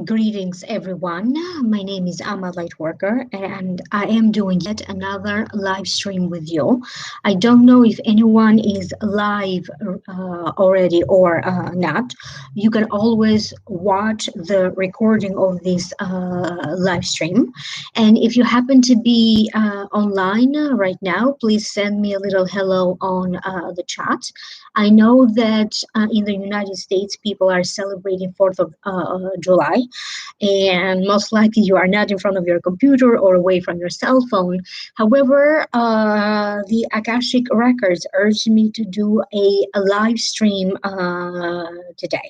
Greetings, everyone. My name is Ama LightWorker, and I am doing yet another live stream with you. I don't know if anyone is live already or not. You can always watch the recording of this live stream. And if you happen to be online right now, please send me a little hello on the chat. I know that in the United States, people are celebrating 4th of July, and most likely you are not in front of your computer or away from your cell phone. However, the Akashic Records urged me to do a live stream today.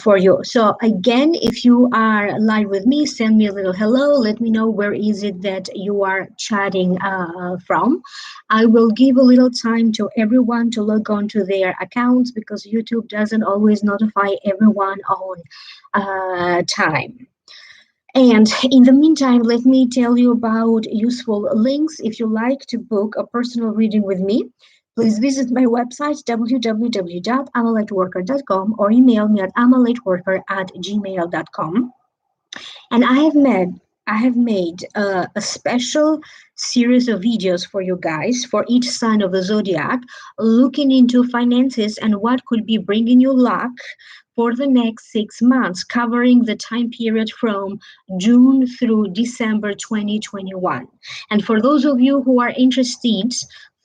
For you. So again, if you are live with me, send me a little hello. Let me know where is it that you are chatting from. I will give a little time to everyone to log on to their accounts because YouTube doesn't always notify everyone on time. And in the meantime, let me tell you about useful links. If you like to book a personal reading with me, please visit my website, www.amalightworker.com, or email me at amalightworker@gmail.com. And I have made a special series of videos for you guys for each sign of the zodiac, looking into finances and what could be bringing you luck for the next 6 months, covering the time period from June through December 2021. And for those of you who are interested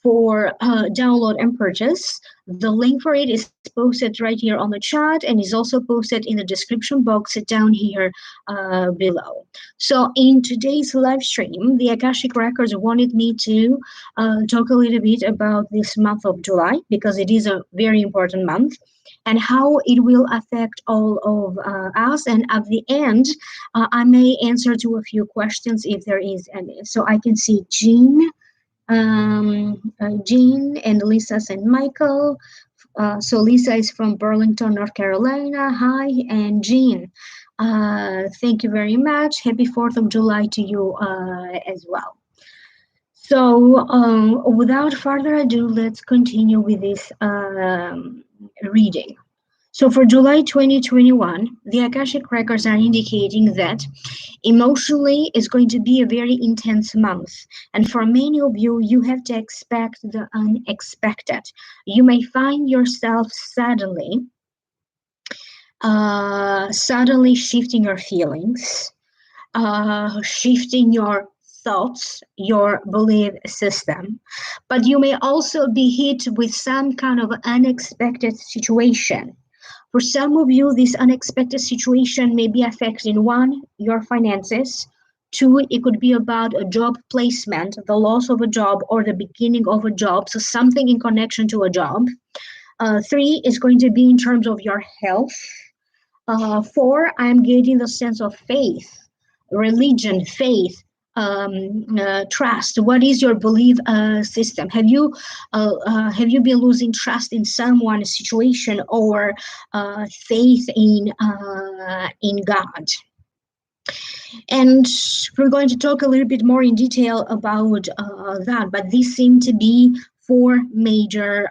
for download and purchase, the link for it is posted right here on the chat and is also posted in the description box down here below. So in today's live stream, the Akashic Records wanted me to talk a little bit about this month of July because it is a very important month and how it will affect all of us. And at the end, I may answer to a few questions if there is any. So I can see Jean and Lisa St. Michael. So Lisa is from Burlington, North Carolina. Hi, and Jean. Thank you very much. Happy 4th of July to you as well. So without further ado, let's continue with this reading. So for July 2021, the Akashic Records are indicating that emotionally is going to be a very intense month. And for many of you, you have to expect the unexpected. You may find yourself suddenly shifting your feelings, shifting your thoughts, your belief system. But you may also be hit with some kind of unexpected situation. For some of you, this unexpected situation may be affecting 1, your finances. 2, it could be about a job placement, the loss of a job or the beginning of a job, so something in connection to a job. 3 is going to be in terms of your health. 4, I'm getting the sense of faith, religion, faith, trust. What is your belief system? Have you been losing trust in someone, a situation, or faith in God? And we're going to talk a little bit more in detail about that, but these seem to be 4 major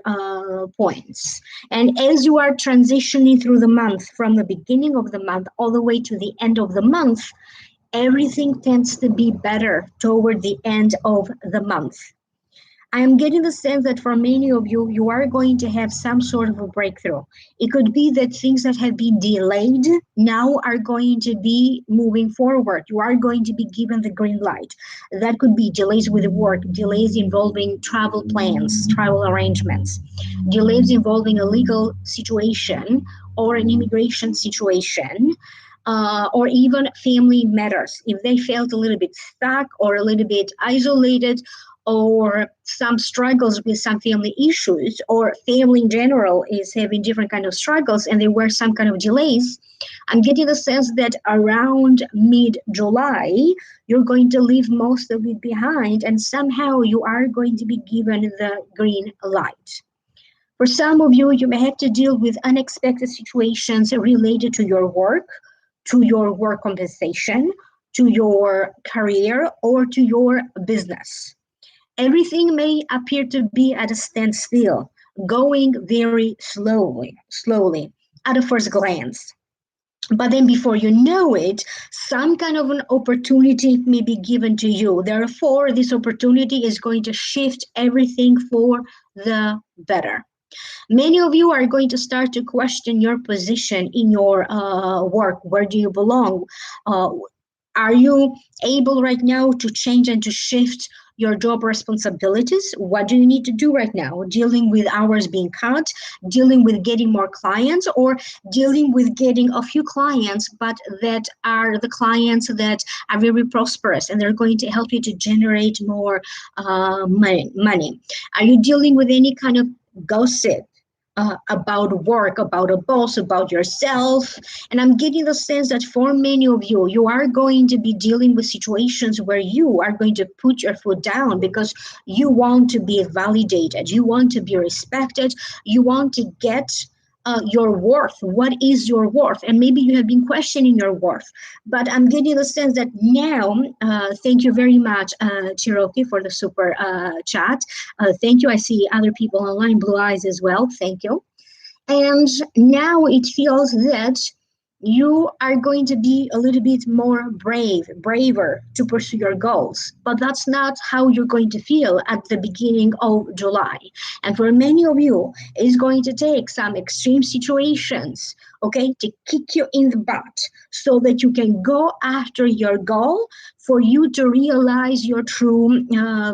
points. And as you are transitioning through the month, from the beginning of the month all the way to the end of the month, everything tends to be better toward the end of the month. I am getting the sense that for many of you, you are going to have some sort of a breakthrough. It could be that things that have been delayed now are going to be moving forward. You are going to be given the green light. That could be delays with work, delays involving travel plans, travel arrangements, delays involving a legal situation or an immigration situation. Or even family matters. If they felt a little bit stuck or a little bit isolated, or some struggles with some family issues, or family in general is having different kind of struggles and there were some kind of delays, I'm getting the sense that around mid-July, you're going to leave most of it behind and somehow you are going to be given the green light. For some of you, you may have to deal with unexpected situations related to your work, to your work compensation, to your career, or to your business. Everything may appear to be at a standstill, going very slowly at a first glance. But then before you know it, some kind of an opportunity may be given to you. Therefore, this opportunity is going to shift everything for the better. Many of you are going to start to question your position in your work. Where do you belong? Uh, are you able right now to change and to shift your job responsibilities? What do you need to do right now? Dealing with hours being cut, dealing with getting more clients, or dealing with getting a few clients, but that are the clients that are very prosperous and they're going to help you to generate more money? Are you dealing with any kind of gossip? About work, about a boss, about yourself. And I'm getting the sense that for many of you, you are going to be dealing with situations where you are going to put your foot down because you want to be validated, you want to be respected, you want to get your worth. What is your worth? And maybe you have been questioning your worth, but I'm getting the sense that now, thank you very much, Cherokee, for the super chat. Thank you. I see other people online, blue eyes as well. Thank you. And now it feels that you are going to be a little bit more braver to pursue your goals. But that's not how you're going to feel at the beginning of July. And for many of you, it's going to take some extreme situations, okay, to kick you in the butt so that you can go after your goal for you to realize your true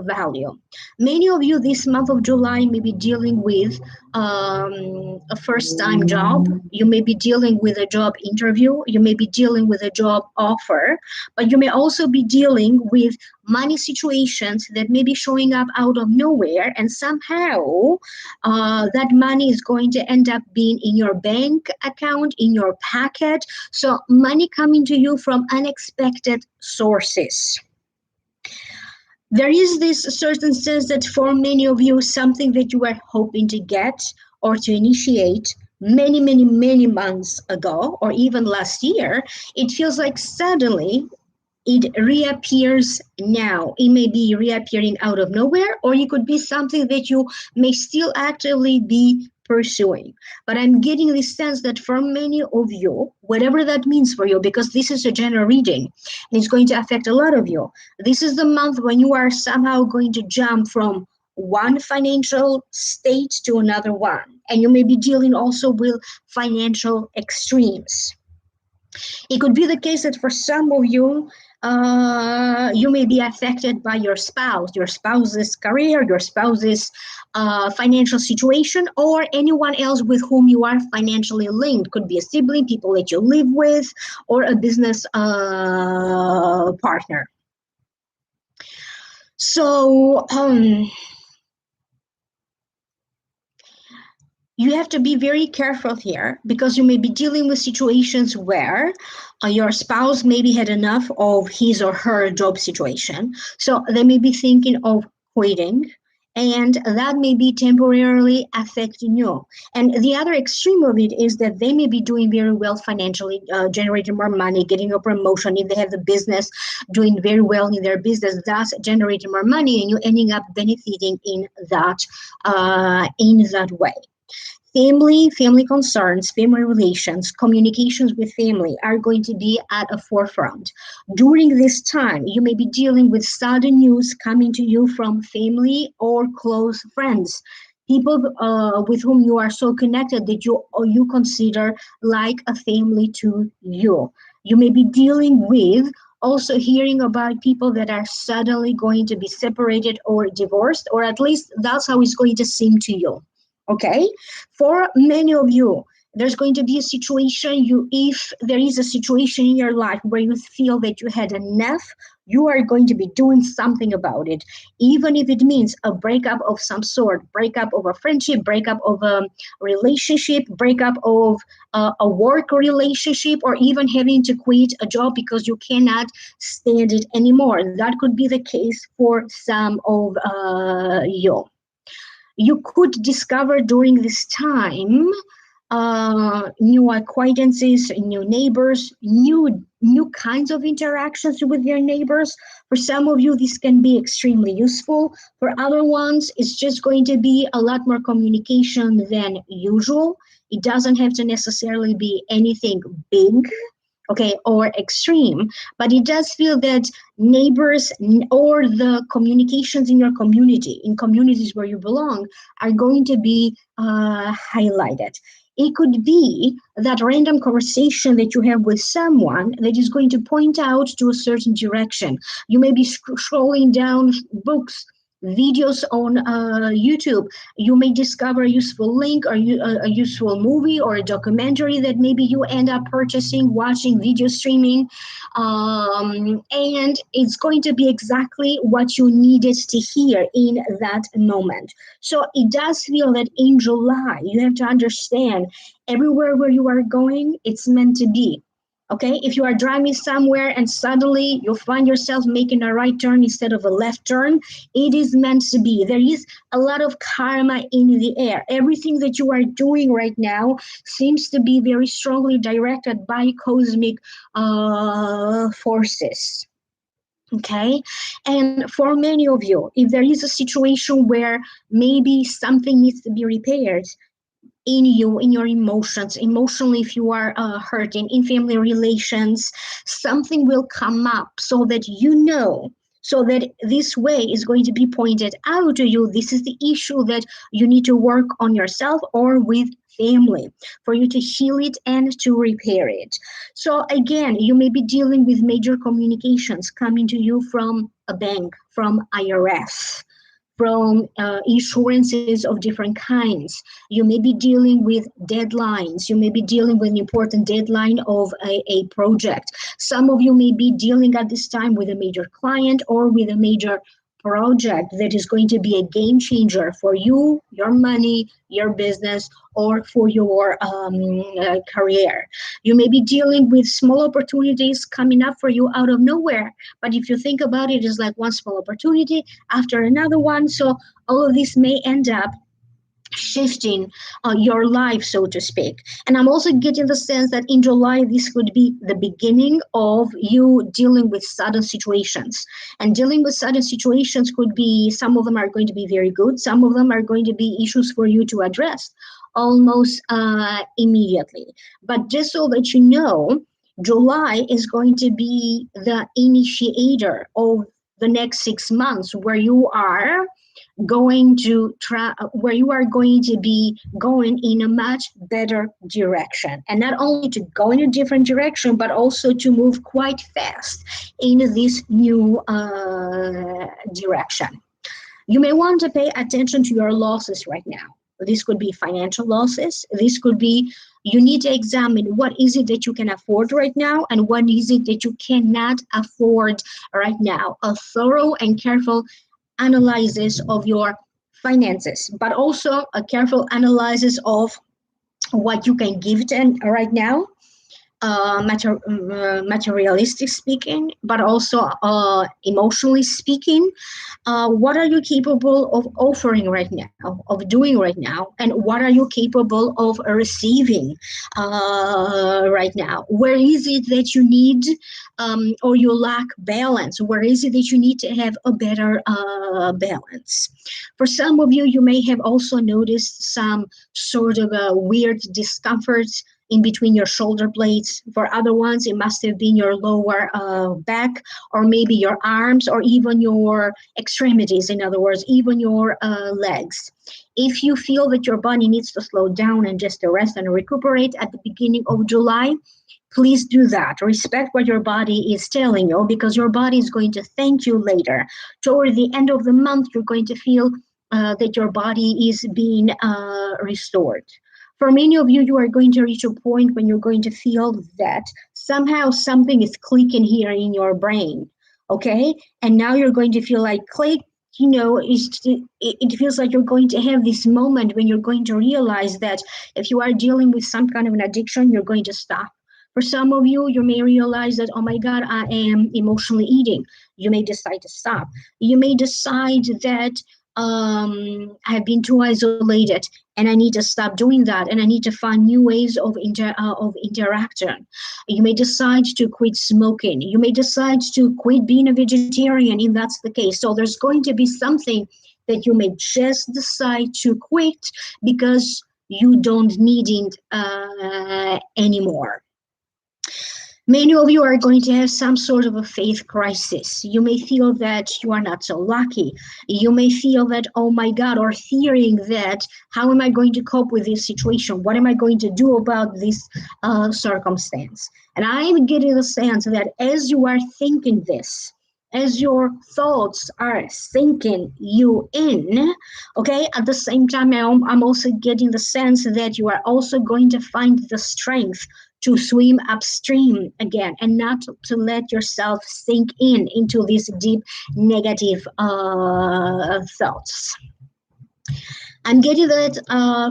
value. Many of you this month of July may be dealing with a first time job. You may be dealing with a job interview. You may be dealing with a job offer, but you may also be dealing with money situations that may be showing up out of nowhere. And somehow that money is going to end up being in your bank account, in your pocket. So money coming to you from unexpected sources. There is this certain sense that for many of you, something that you were hoping to get or to initiate many months ago, or even last year, it feels like suddenly it reappears now. It may be reappearing out of nowhere, or it could be something that you may still actively be pursuing. But I'm getting this sense that for many of you, whatever that means for you, because this is a general reading and it's going to affect a lot of you, this is the month when you are somehow going to jump from one financial state to another one. And you may be dealing also with financial extremes. It could be the case that for some of you, you may be affected by your spouse's career, your spouse's financial situation, or anyone else with whom you are financially linked. Could be a sibling, people that you live with, or a business partner. So you have to be very careful here because you may be dealing with situations where your spouse maybe had enough of his or her job situation. So they may be thinking of quitting, and that may be temporarily affecting you. And the other extreme of it is that they may be doing very well financially, generating more money, getting a promotion if they have the business, doing very well in their business, thus generating more money, and you ending up benefiting in that way. Family concerns, family relations, communications with family are going to be at a forefront. During this time, you may be dealing with sudden news coming to you from family or close friends, people with whom you are so connected that you consider like a family to you. You may be dealing with also hearing about people that are suddenly going to be separated or divorced, or at least that's how it's going to seem to you. Okay, for many of you, there's going to be a situation, if there is a situation in your life where you feel that you had enough, you are going to be doing something about it, even if it means a breakup of some sort, breakup of a friendship, breakup of a relationship, breakup of a work relationship, or even having to quit a job because you cannot stand it anymore. That could be the case for some of you. You could discover during this time new acquaintances, new neighbors, new kinds of interactions with your neighbors. For some of you, this can be extremely useful. For other ones, it's just going to be a lot more communication than usual. It doesn't have to necessarily be anything big, okay, or extreme, but it does feel that neighbors or the communications in your community, in communities where you belong, are going to be highlighted. It could be that random conversation that you have with someone that is going to point out to a certain direction. You may be scrolling down books, videos on YouTube. You may discover a useful link or a useful movie or a documentary that maybe you end up purchasing, watching, video streaming, and it's going to be exactly what you needed to hear in that moment. So it does feel that in July, you have to understand everywhere where you are going, it's meant to be. Okay, if you are driving somewhere and suddenly you find yourself making a right turn instead of a left turn, it is meant to be. There is a lot of karma in the air. Everything that you are doing right now seems to be very strongly directed by cosmic forces. Okay, and for many of you, if there is a situation where maybe something needs to be repaired, in you, in your emotions, emotionally, if you are hurting, in family relations, something will come up so that you know, so that this way is going to be pointed out to you. This is the issue that you need to work on yourself or with family for you to heal it and to repair it. So again, you may be dealing with major communications coming to you from a bank, from IRS, from insurances of different kinds. You may be dealing with deadlines. You may be dealing with an important deadline of a project. Some of you may be dealing at this time with a major client or with a major project that is going to be a game changer for you, your money, your business, or for your career. You may be dealing with small opportunities coming up for you out of nowhere. But if you think about it, it's like one small opportunity after another one. So all of this may end up shifting your life, so to speak. And I'm also getting the sense that in July, this could be the beginning of you dealing with sudden situations. And dealing with sudden situations could be, some of them are going to be very good, some of them are going to be issues for you to address almost immediately. But just so that you know, July is going to be the initiator of the next 6 months where you are going to try, where you are going to be going in a much better direction, and not only to go in a different direction but also to move quite fast in this new direction. You may want to pay attention to your losses right now. This could be financial losses. This could be, you need to examine what is it that you can afford right now and what is it that you cannot afford right now. A thorough and careful analysis of your finances, but also a careful analysis of what you can give them right now, materialistic speaking, but also emotionally speaking. What are you capable of offering right now, of doing right now, and what are you capable of receiving right now? Where is it that you need or you lack balance? Where is it that you need to have a better balance? For some of you, you may have also noticed some sort of a weird discomfort in between your shoulder blades. For other ones, it must have been your lower back, or maybe your arms, or even your extremities, in other words, even your legs. If you feel that your body needs to slow down and just to rest and recuperate at the beginning of July, please do that. Respect what your body is telling you, because your body is going to thank you later. Toward the end of the month, you're going to feel that your body is being restored. For many of you, you are going to reach a point when you're going to feel that somehow something is clicking here in your brain, okay? And now you're going to feel like click, it feels like you're going to have this moment when you're going to realize that if you are dealing with some kind of an addiction, you're going to stop. For some of you, you may realize that, oh my God, I am emotionally eating. You may decide to stop. You may decide that I've been too isolated and I need to stop doing that, and I need to find new ways of interaction. You may decide to quit smoking. You may decide to quit being a vegetarian if that's the case. So there's going to be something that you may just decide to quit because you don't need it anymore. Many of you are going to have some sort of a faith crisis. You may feel that you are not so lucky. You may feel that, oh my God, or fearing that, how am I going to cope with this situation? What am I going to do about this circumstance? And I'm getting the sense that as you are thinking this, as your thoughts are sinking you in, okay, at the same time, I'm also getting the sense that you are also going to find the strength to swim upstream again and not to let yourself sink into these deep negative thoughts. I'm getting that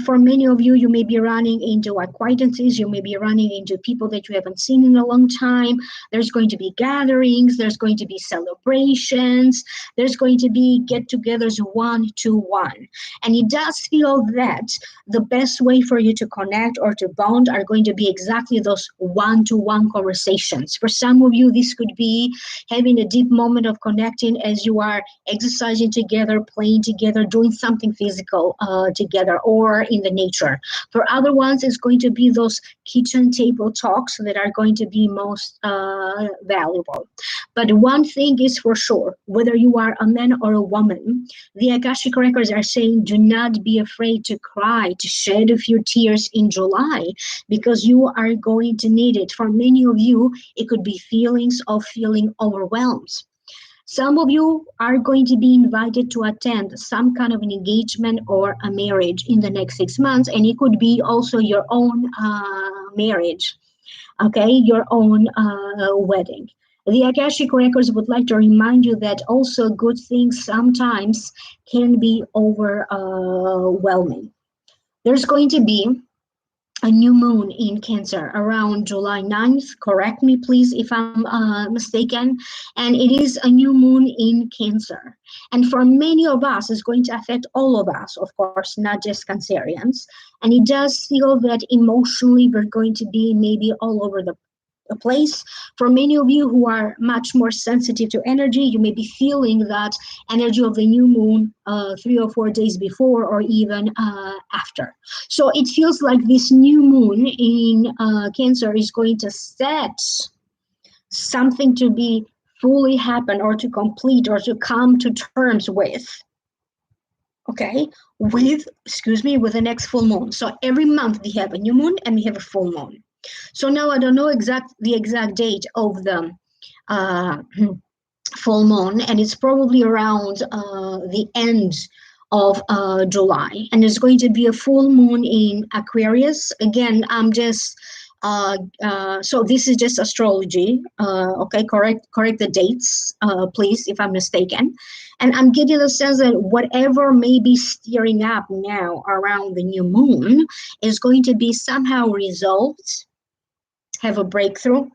for many of you, you may be running into acquaintances, you may be running into people that you haven't seen in a long time. There's going to be gatherings, there's going to be celebrations, there's going to be get-togethers one-to-one. And it does feel that the best way for you to connect or to bond are going to be exactly those one-to-one conversations. For some of you, this could be having a deep moment of connecting as you are exercising together, playing together, doing something physical together or in the nature. For other ones, it's going to be those kitchen table talks that are going to be most valuable. But one thing is for sure, whether you are a man or a woman, the Akashic records are saying do not be afraid to cry, to shed a few tears in July, because you are going to need it. For many of you, it could be feelings of feeling overwhelmed. Some of you are going to be invited to attend some kind of an engagement or a marriage in the next 6 months, and it could be also your own marriage, okay, your own wedding. The Akashic Records would like to remind you that also good things sometimes can be overwhelming. There's going to be a new moon in Cancer around July 9th. Correct me, please, if I'm mistaken. And it is a new moon in Cancer. And for many of us, it's going to affect all of us, of course, not just Cancerians. And it does feel that emotionally we're going to be maybe all over the place. For many of you who are much more sensitive to energy, you may be feeling that energy of the new moon 3 or 4 days before or even after. So it feels like this new moon in Cancer is going to set something to be fully happen or to complete or to come to terms with. Okay, with the next full moon. So every month we have a new moon and we have a full moon. So now I don't know the exact date of the full moon, and it's probably around the end of July, and there's going to be a full moon in Aquarius. Again, I'm just so this is just astrology. Okay, correct the dates, please, if I'm mistaken. And I'm getting the sense that whatever may be stirring up now around the new moon is going to be somehow resolved, have a breakthrough,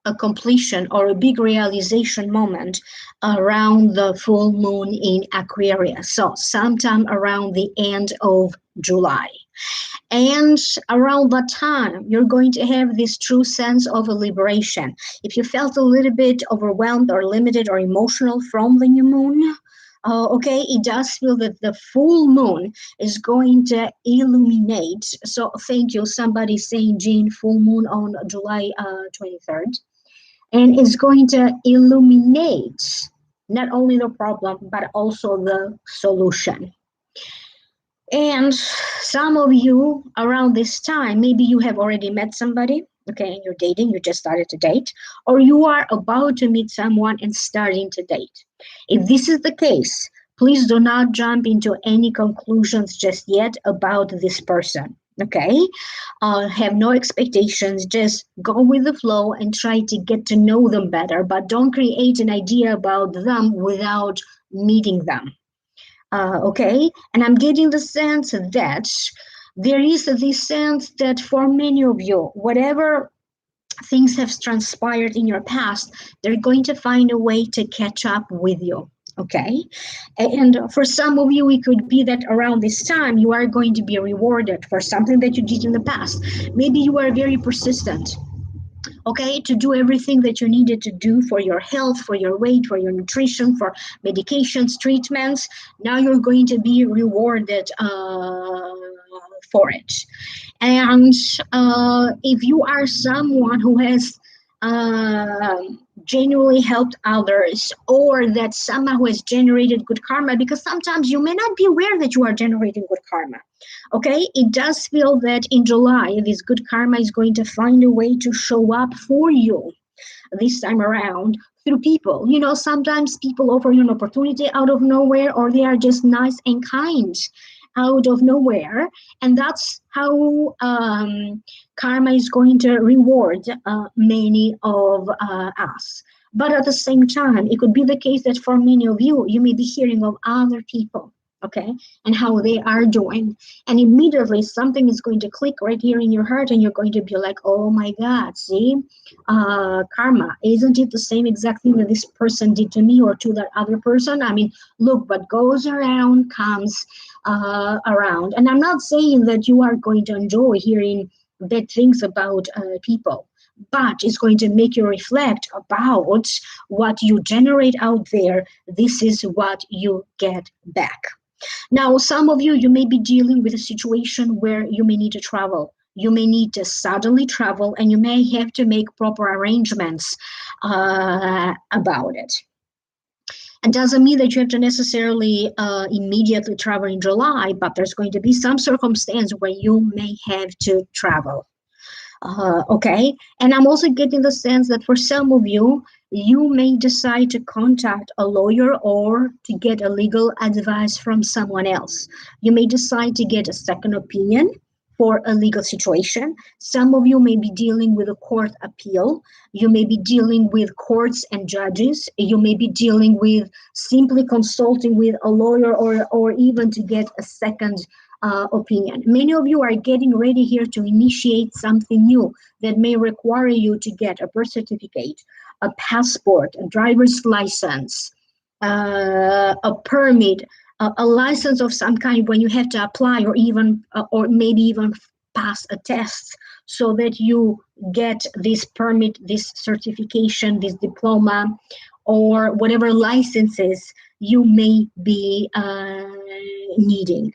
a completion, or a big realization moment around the full moon in Aquarius. So sometime around the end of July. And around that time, you're going to have this true sense of a liberation. If you felt a little bit overwhelmed or limited or emotional from the new moon, okay, it does feel that the full moon is going to illuminate. So thank you, somebody saying, Jean, full moon on July 23rd. And it's going to illuminate not only the problem, but also the solution. And some of you around this time, maybe you have already met somebody, okay, and you're dating, you just started to date, or you are about to meet someone and starting to date. If this is the case, please do not jump into any conclusions just yet about this person, okay? Have no expectations, just go with the flow and try to get to know them better, but don't create an idea about them without meeting them. Okay, and I'm getting the sense that there is this sense that for many of you, whatever things have transpired in your past, they're going to find a way to catch up with you. Okay, and for some of you, it could be that around this time you are going to be rewarded for something that you did in the past. Maybe you are very persistent, okay, to do everything that you needed to do for your health, for your weight, for your nutrition, for medications, treatments. Now you're going to be rewarded for it. And if you are someone who has genuinely helped others, or that somehow has generated good karma, because sometimes you may not be aware that you are generating good karma. Okay, it does feel that in July, this good karma is going to find a way to show up for you this time around through people. You know, sometimes people offer you an opportunity out of nowhere, or they are just nice and kind out of nowhere. And that's how karma is going to reward many of us. But at the same time, it could be the case that for many of you, you may be hearing of other people, okay, and how they are doing. And immediately something is going to click right here in your heart, and you're going to be like, oh my God, see, karma, isn't it the same exact thing that this person did to me or to that other person? I mean, look, what goes around comes around. And I'm not saying that you are going to enjoy hearing bad things about people, but it's going to make you reflect about what you generate out there. This is what you get back. Now, some of you, you may be dealing with a situation where you may need to travel. You may need to suddenly travel, and you may have to make proper arrangements about it. It doesn't mean that you have to necessarily immediately travel in July, but there's going to be some circumstance where you may have to travel. Okay, and I'm also getting the sense that for some of you, you may decide to contact a lawyer or to get a legal advice from someone else. You may decide to get a second opinion for a legal situation. Some of you may be dealing with a court appeal. You may be dealing with courts and judges. You may be dealing with simply consulting with a lawyer, or even to get a second opinion. Many of you are getting ready here to initiate something new that may require you to get a birth certificate, a passport, a driver's license, a permit, a license of some kind when you have to apply, or even or maybe even pass a test so that you get this permit, this certification, this diploma, or whatever licenses you may be needing.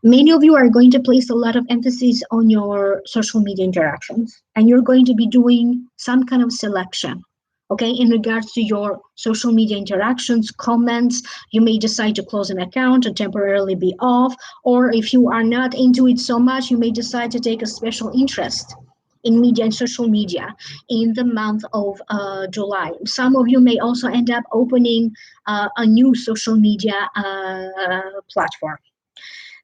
Many of you are going to place a lot of emphasis on your social media interactions, and you're going to be doing some kind of selection. Okay, in regards to your social media interactions, comments, you may decide to close an account or temporarily be off, or if you are not into it so much, you may decide to take a special interest in media and social media in the month of July. Some of you may also end up opening a new social media platform.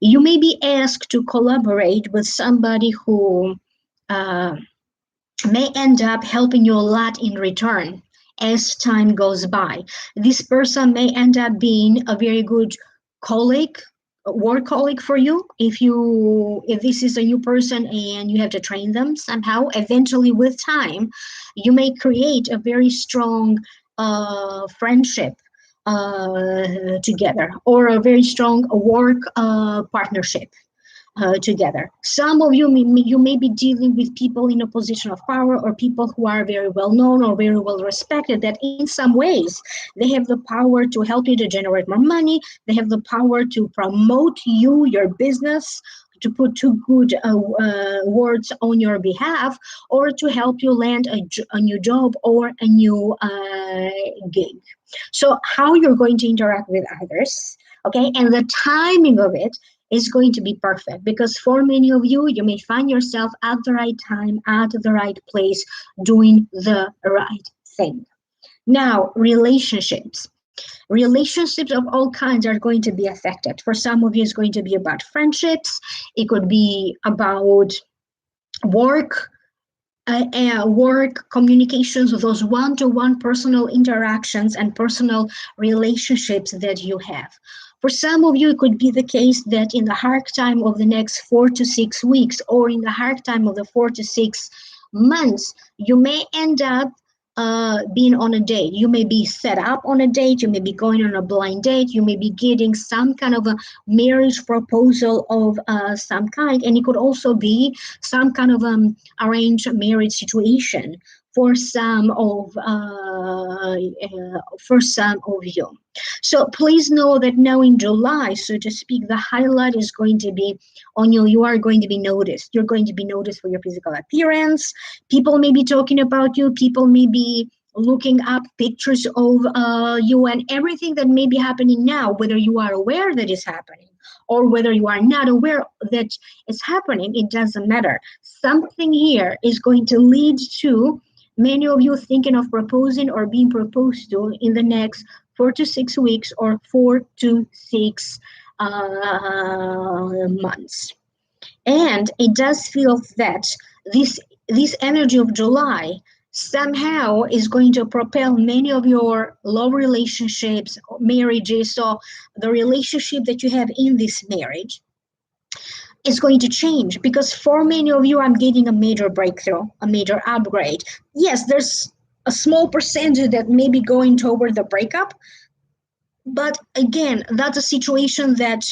You may be asked to collaborate with somebody who may end up helping you a lot in return as time goes by. This person may end up being a very good colleague, work colleague for you. If this is a new person and you have to train them somehow, eventually with time, you may create a very strong friendship together, or a very strong work partnership together. Some of you may be dealing with people in a position of power, or people who are very well known or very well respected, that in some ways they have the power to help you to generate more money. They have the power to promote you, your business, to put two good words on your behalf, or to help you land a new job or a new gig. So how you're going to interact with others, okay, and the timing of it is going to be perfect, because for many of you, you may find yourself at the right time, at the right place, doing the right thing. Now, relationships. Relationships of all kinds are going to be affected. For some of you, it's going to be about friendships. It could be about work, work communications, those one-to-one personal interactions and personal relationships that you have. For some of you, it could be the case that in the hard time of the next 4 to 6 weeks, or in the hard time of the 4 to 6 months, you may end up being on a date. You may be set up on a date. You may be going on a blind date. You may be getting some kind of a marriage proposal of some kind. And it could also be some kind of arranged marriage situation for some of you. So please know that now in July, so to speak, the highlight is going to be on you. You are going to be noticed. You're going to be noticed for your physical appearance. People may be talking about you. People may be looking up pictures of you, and everything that may be happening now, whether you are aware that is happening or whether you are not aware that it's happening, it doesn't matter. Something here is going to lead to many of you thinking of proposing or being proposed to in the next 4 to 6 weeks or 4 to 6 months. And it does feel that this energy of July somehow is going to propel many of your love relationships, marriages, so the relationship that you have in this marriage is going to change, because for many of you, I'm getting a major breakthrough, a major upgrade. Yes, there's a small percentage that may be going toward the breakup, but again, that's a situation that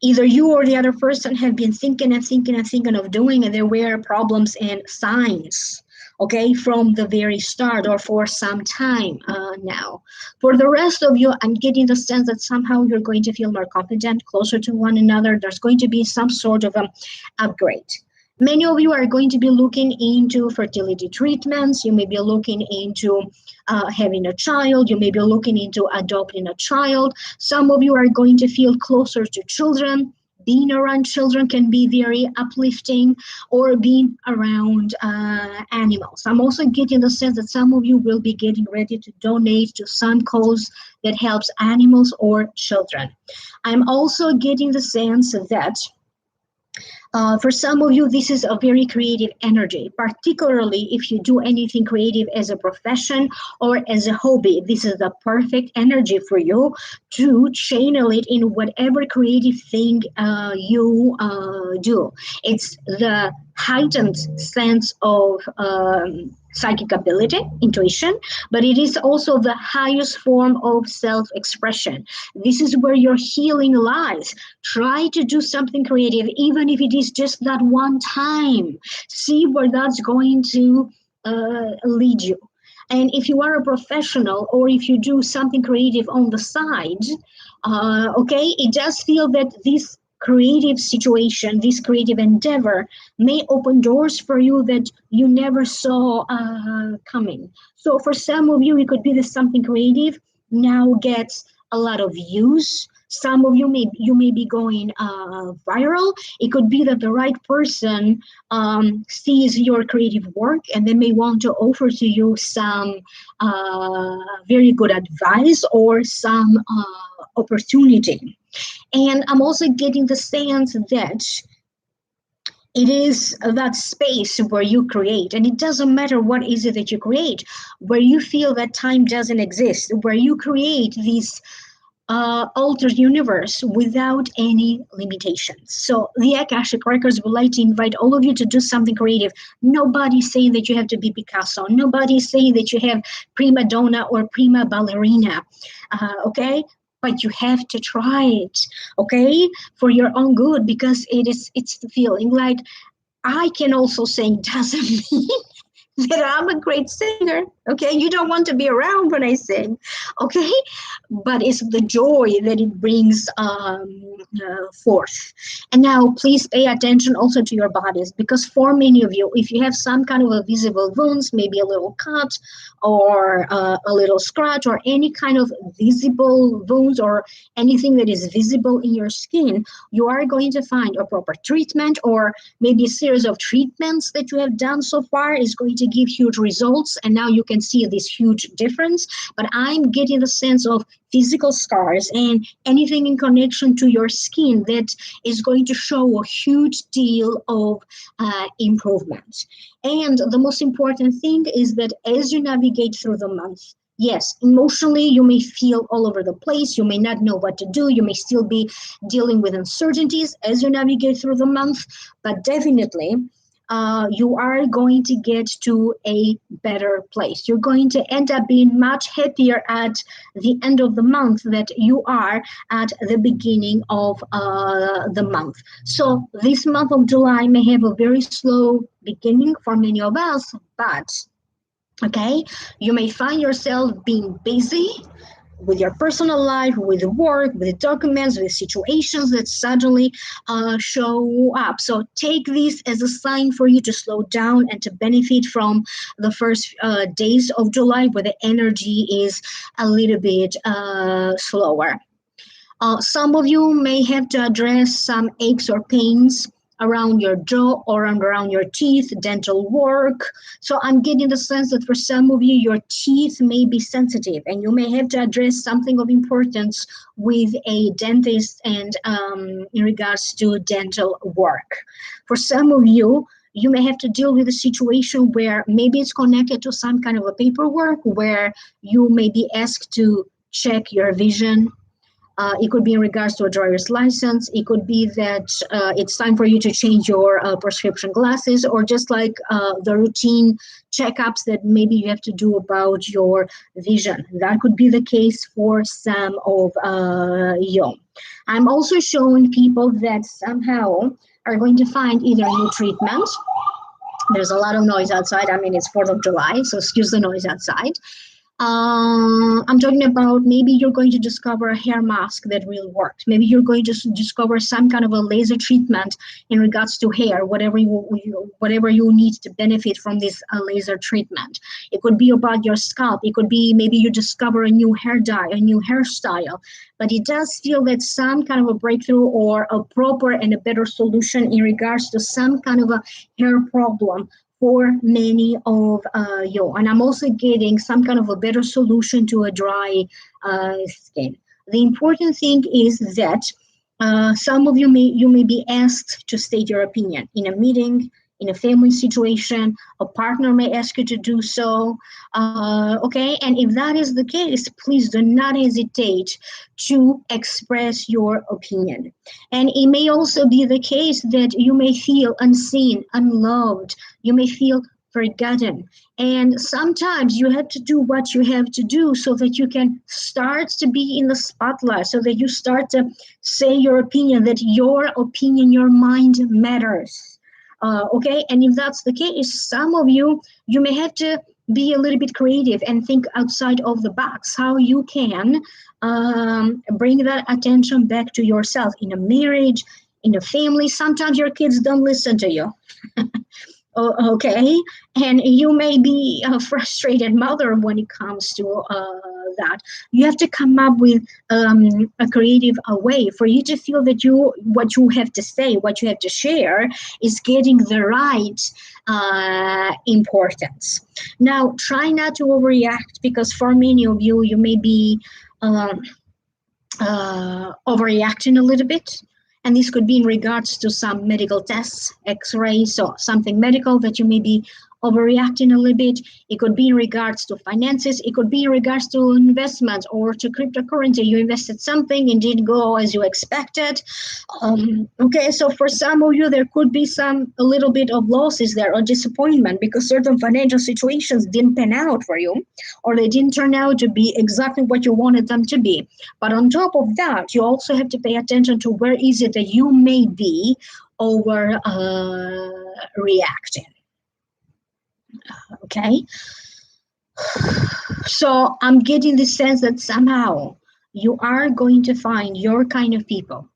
either you or the other person have been thinking and thinking and thinking of doing, and there were problems and signs, okay, from the very start or for some time now. For the rest of you, I'm getting the sense that somehow you're going to feel more confident, closer to one another. There's going to be some sort of upgrade. Many of you are going to be looking into fertility treatments. You may be looking into having a child. You may be looking into adopting a child. Some of you are going to feel closer to children. Being around children can be very uplifting, or being around animals. I'm also getting the sense that some of you will be getting ready to donate to some cause that helps animals or children. I'm also getting the sense that for some of you, this is a very creative energy, particularly if you do anything creative as a profession or as a hobby. This is the perfect energy for you to channel it in whatever creative thing you do. It's the heightened sense of psychic ability, intuition, but it is also the highest form of self-expression. This is where your healing lies. Try to do something creative, even if it is just that one time. See where that's going to lead you. And if you are a professional, or if you do something creative on the side, okay, it does feel that this creative situation, this creative endeavor may open doors for you that you never saw coming. So for some of you, it could be that something creative now gets a lot of views. Some of you may be going viral. It could be that the right person sees your creative work, and they may want to offer to you some very good advice or some opportunity. And I'm also getting the sense that it is that space where you create, and it doesn't matter what is it that you create, where you feel that time doesn't exist, where you create these altered universe without any limitations. So the Akashic Records would like to invite all of you to do something creative. Nobody's saying that you have to be Picasso. Nobody's saying that you have prima donna or prima ballerina, okay? But you have to try it, okay, for your own good, because it's the feeling. Like, I can also sing doesn't mean that I'm a great singer, okay? You don't want to be around when I sing, okay? But it's the joy that it brings forth. And now please pay attention also to your bodies, because for many of you, if you have some kind of a visible wounds, maybe a little cut or a little scratch or any kind of visible wounds or anything that is visible in your skin, you are going to find a proper treatment, or maybe a series of treatments that you have done so far is going to give huge results, and now you can see this huge difference. But I'm getting the sense of physical scars and anything in connection to your skin that is going to show a huge deal of improvement. And the most important thing is that as you navigate through the month, yes, emotionally, you may feel all over the place. You may not know what to do. You may still be dealing with uncertainties as you navigate through the month, but definitely you are going to get to a better place. You're going to end up being much happier at the end of the month than you are at the beginning of the month. So this month of July may have a very slow beginning for many of us, but Okay, you may find yourself being busy with your personal life, with work, with documents, with situations that suddenly show up. So take this as a sign for you to slow down and to benefit from the first days of July, where the energy is a little bit slower. Some of you may have to address some aches or pains around your jaw or around your teeth, dental work. So I'm getting the sense that for some of you, your teeth may be sensitive and you may have to address something of importance with a dentist and in regards to dental work. For some of you, you may have to deal with a situation where maybe it's connected to some kind of a paperwork where you may be asked to check your vision. It could be in regards to a driver's license. It could be that it's time for you to change your prescription glasses, or just like the routine checkups that maybe you have to do about your vision. That could be the case for some of you. I'm also showing people that somehow are going to find either a new treatment. There's a lot of noise outside. I mean, it's 4th of July, so excuse the noise outside. I'm talking about maybe you're going to discover a hair mask that really works. Maybe you're going to discover some kind of a laser treatment in regards to hair, whatever you need to benefit from this laser treatment. It could be about your scalp. It could be maybe you discover a new hair dye, a new hairstyle. But it does feel that some kind of a breakthrough or a proper and a better solution in regards to some kind of a hair problem for many of you. And I'm also getting some kind of a better solution to a dry skin. The important thing is that some of you may be asked to state your opinion in a meeting, in a family situation. A partner may ask you to do so. Okay, and if that is the case, please do not hesitate to express your opinion. And it may also be the case that you may feel unseen, unloved. You may feel forgotten. And sometimes you have to do what you have to do so that you can start to be in the spotlight, so that you start to say your opinion, that your opinion, your mind matters. Okay, and if that's the case, some of you may have to be a little bit creative and think outside of the box, how you can bring that attention back to yourself in a marriage, in a family. Sometimes your kids don't listen to you. Okay, and you may be a frustrated mother when it comes to that. You have to come up with a creative way for you to feel that what you have to say, what you have to share is getting the right importance. Now, try not to overreact, because for many of you, you may be overreacting a little bit. And this could be in regards to some medical tests, x-rays, or something medical that you may be overreacting a little bit. It could be in regards to finances. It could be in regards to investments or to cryptocurrency. You invested something and didn't go as you expected. Okay, so for some of you, there could be a little bit of losses there, or disappointment, because certain financial situations didn't pan out for you, or they didn't turn out to be exactly what you wanted them to be. But on top of that, you also have to pay attention to where is it that you may be over reacting. Okay, so I'm getting the sense that somehow you are going to find your kind of people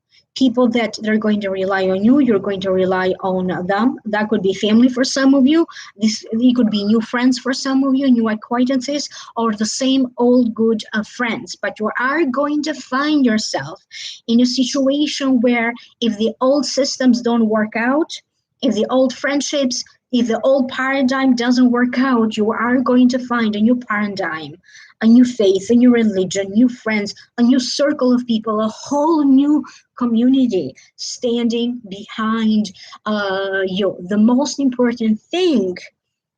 that they're going to rely on you. You're going to rely on them. That could be family for some of you. It could be new friends for some of you, new acquaintances, or the same old good friends. But you are going to find yourself in a situation where if the old systems don't work out, if the old friendships, if the old paradigm doesn't work out, you are going to find a new paradigm, a new faith, a new religion, new friends, a new circle of people, a whole new community standing behind you. The most important thing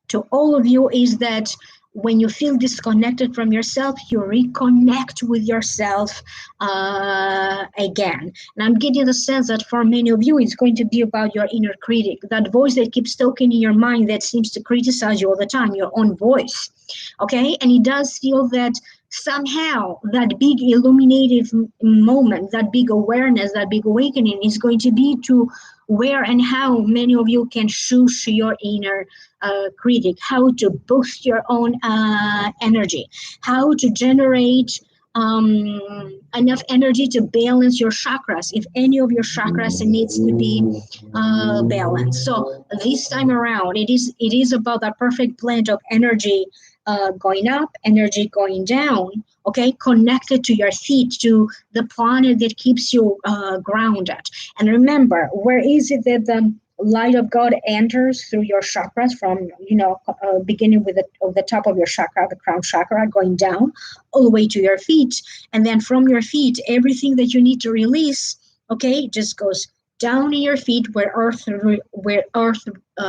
to all of you is that when you feel disconnected from yourself, you reconnect with yourself again. And I'm getting the sense that for many of you, it's going to be about your inner critic, that voice that keeps talking in your mind that seems to criticize you all the time, your own voice. Okay, and it does feel that somehow that big illuminative moment, that big awareness, that big awakening is going to be to where and how many of you can shush your inner critic, how to boost your own energy, how to generate enough energy to balance your chakras if any of your chakras needs to be balanced. So this time around, it is about that perfect blend of energy going up, energy going down, okay, connected to your feet, to the planet that keeps you grounded. And remember, where is it that the light of God enters through your chakras from, beginning with the top of your chakra, the crown chakra, going down all the way to your feet. And then from your feet, everything that you need to release, okay, just goes down in your feet where earth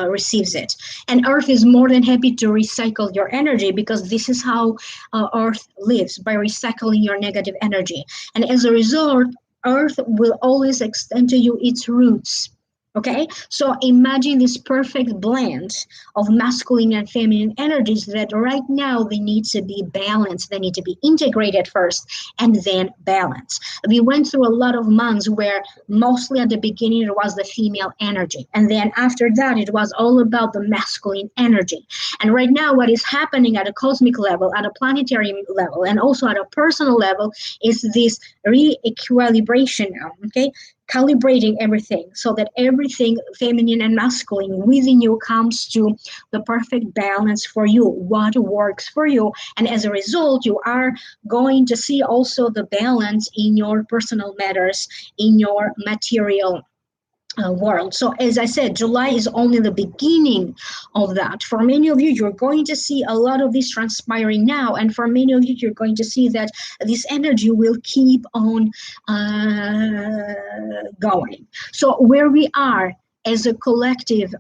receives it. And earth is more than happy to recycle your energy, because this is how earth lives, by recycling your negative energy. And as a result, earth will always extend to you its roots. Okay, so imagine this perfect blend of masculine and feminine energies that right now they need to be balanced. They need to be integrated first and then balanced. We went through a lot of months where mostly at the beginning it was the female energy. And then after that, it was all about the masculine energy. And right now, what is happening at a cosmic level, at a planetary level, and also at a personal level is this re-equilibration now, okay? Calibrating everything so that everything feminine and masculine within you comes to the perfect balance for you, what works for you. And as a result, you are going to see also the balance in your personal matters, in your material world. So as I said, July is only the beginning of that. For many of you, you're going to see a lot of this transpiring now. And for many of you, you're going to see that this energy will keep on going. So where we are as a collective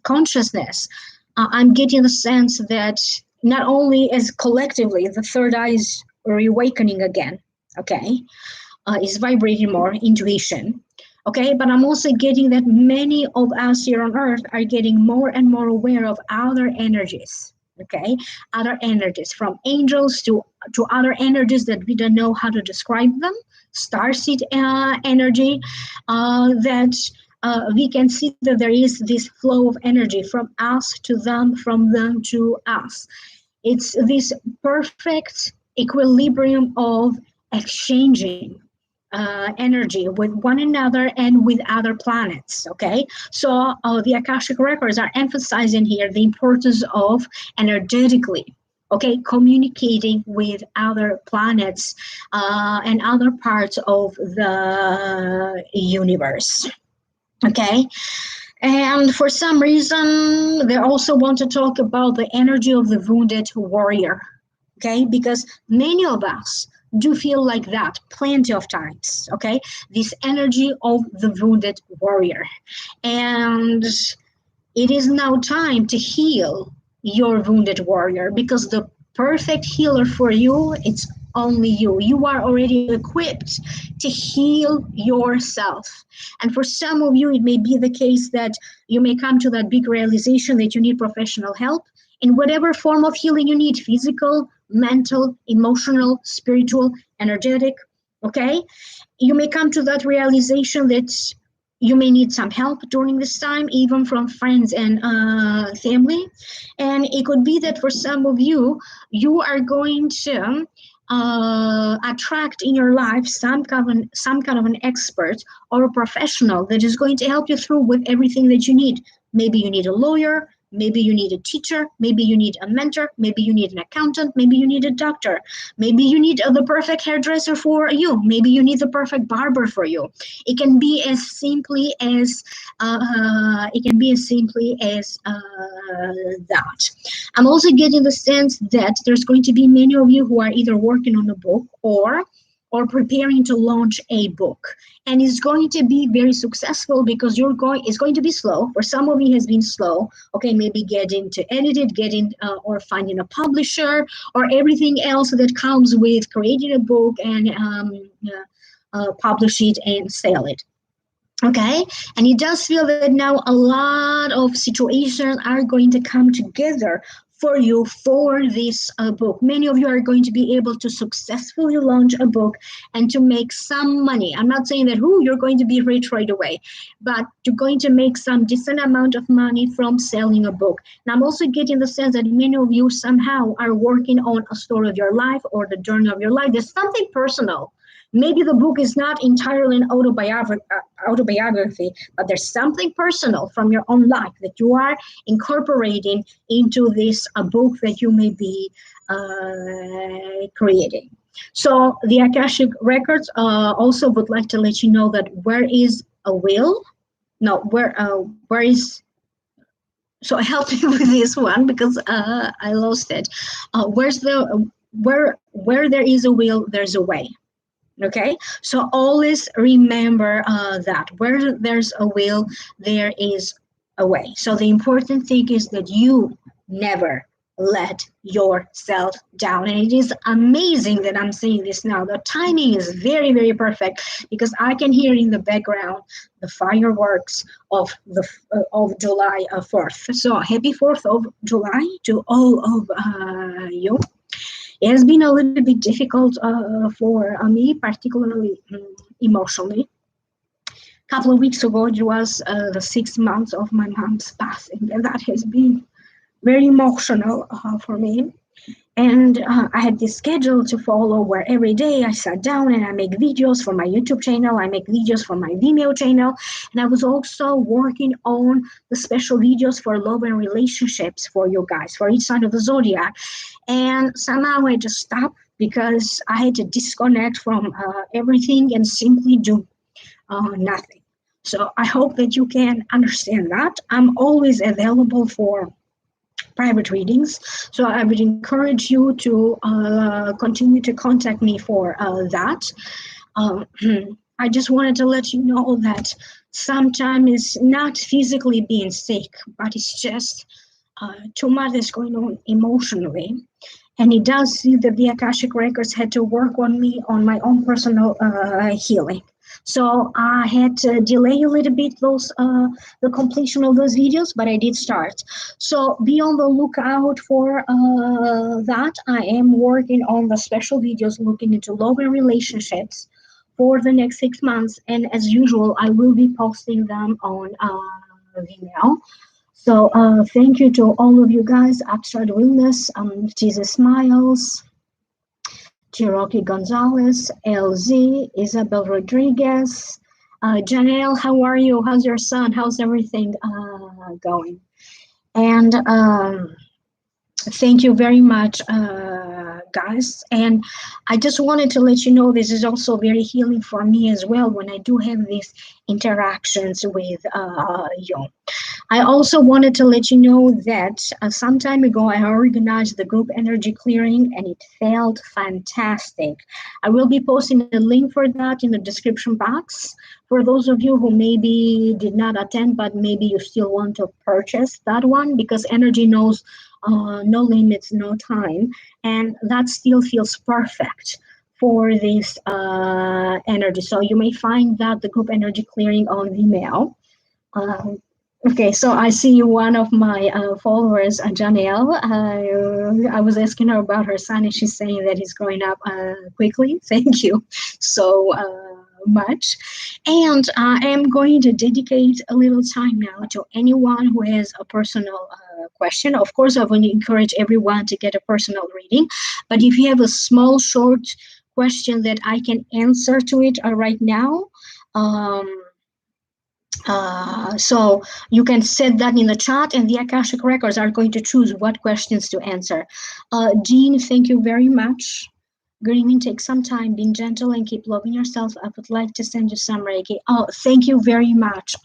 consciousness, I'm getting the sense that not only as collectively, the third eye is reawakening again, okay, is vibrating more, intuition. Okay, but I'm also getting that many of us here on earth are getting more and more aware of other energies. Okay, other energies, from angels to other energies that we don't know how to describe them. Starseed energy, that we can see that there is this flow of energy from us to them, from them to us. It's this perfect equilibrium of exchanging energy with one another and with other planets. Okay, so the Akashic records are emphasizing here the importance of energetically, okay, communicating with other planets and other parts of the universe. Okay, and for some reason they also want to talk about the energy of the wounded warrior. Okay, because many of us do feel like that plenty of times, okay? This energy of the wounded warrior. And it is now time to heal your wounded warrior, because the perfect healer for you, it's only you. You are already equipped to heal yourself. And for some of you, it may be the case that you may come to that big realization that you need professional help in whatever form of healing you need, physical, mental, emotional, spiritual, energetic, okay? You may come to that realization that you may need some help during this time, even from friends and family. And it could be that for some of you, you are going to attract in your life some kind of an expert or a professional that is going to help you through with everything that you need. Maybe you need a lawyer, maybe you need a teacher, maybe you need a mentor, maybe you need an accountant, maybe you need a doctor, maybe you need the perfect hairdresser for you, maybe you need the perfect barber for you. It can be as simply as that. I'm also getting the sense that there's going to be many of you who are either working on a book or preparing to launch a book, and it's going to be very successful because it's going to be slow. For some of you, it has been slow. Okay, maybe getting to edit it, or finding a publisher, or everything else that comes with creating a book and publish it and sell it. Okay, and it does feel that now a lot of situations are going to come together for you for this book. Many of you are going to be able to successfully launch a book and to make some money. I'm not saying that you're going to be rich right away, but you're going to make some decent amount of money from selling a book. And I'm also getting the sense that many of you somehow are working on a story of your life or the journey of your life. There's something personal. Maybe the book is not entirely an autobiography, but there's something personal from your own life that you are incorporating into this book that you may be creating. So the Akashic Records also would like to let you know that where is a will? No, where is? So help me with this one because I lost it. Where there is a will, there's a way. Okay, so always remember that where there's a will, there is a way. So the important thing is that you never let yourself down. And it is amazing that I'm saying this now. The timing is very, very perfect because I can hear in the background the fireworks of July 4th. So happy 4th of July to all of you. It has been a little bit difficult for me, particularly emotionally. A couple of weeks ago, it was the 6 months of my mom's passing, and that has been very emotional for me. And I had this schedule to follow where every day I sat down and I make videos for my YouTube channel, I make videos for my Vimeo channel, and I was also working on the special videos for love and relationships for you guys, for each sign of the zodiac. And somehow I just stopped because I had to disconnect from everything and simply do nothing. So I hope that you can understand that. I'm always available for private readings, so I would encourage you to continue to contact me for that. I just wanted to let you know that sometimes it's not physically being sick, but it's just too much is going on emotionally. And it does seem that the Akashic Records had to work on me on my own personal healing. So I had to delay a little bit the completion of those videos, but I did start. So be on the lookout for that. I am working on the special videos looking into love and relationships for the next 6 months. And as usual, I will be posting them on Vimeo. So thank you to all of you guys, Abstract Wellness, Jesus Smiles, Cherokee Gonzalez, LZ, Isabel Rodriguez, Janelle, how are you? How's your son? How's everything going? And thank you very much, guys. And I just wanted to let you know this is also very healing for me as well when I do have these interactions with you. I also wanted to let you know that some time ago I organized the group energy clearing and it felt fantastic. I will be posting a link for that in the description box for those of you who maybe did not attend, but maybe you still want to purchase that one because energy knows no limits, no time, and that still feels perfect for this energy. So you may find that the group energy clearing on Vimeo. Okay, so I see one of my followers, Janelle. I was asking her about her son, and she's saying that he's growing up quickly. Thank you so much. And I am going to dedicate a little time now to anyone who has a personal question. Of course, I want to encourage everyone to get a personal reading. But if you have a small, short question that I can answer to it right now, so you can set that in the chat and the Akashic Records are going to choose what questions to answer. Jean, thank you very much. Green, take some time, being gentle and keep loving yourself. I would like to send you some Reiki. Oh, thank you very much,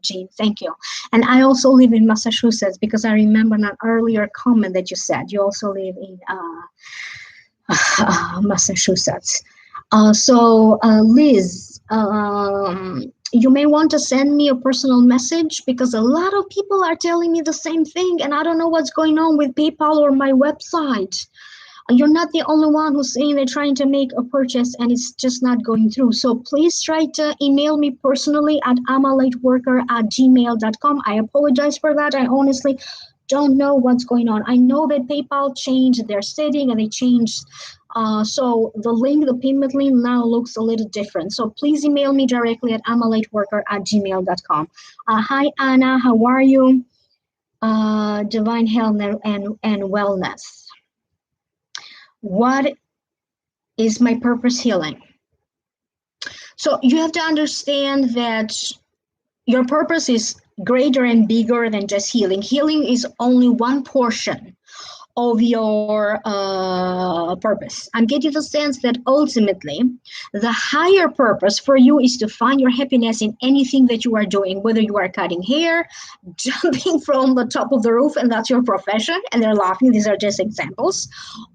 Jean, thank you. And I also live in Massachusetts because I remember an earlier comment that you said. You also live in Massachusetts. So Liz, you may want to send me a personal message because a lot of people are telling me the same thing and I don't know what's going on with PayPal or my website. You're not the only one who's saying they're trying to make a purchase and it's just not going through. So please try to email me personally at amalightworker@gmail.com. I apologize for that. I honestly don't know what's going on. I know that PayPal changed their setting and they changed. So the payment link now looks a little different. So please email me directly at amalightworker@gmail.com. Hi, Anna. How are you? Divine health and wellness. What is my purpose healing? So you have to understand that your purpose is greater and bigger than just healing. Healing is only one portion of your purpose. I'm getting the sense that ultimately the higher purpose for you is to find your happiness in anything that you are doing, whether you are cutting hair, jumping from the top of the roof, and that's your profession, and they're laughing, these are just examples,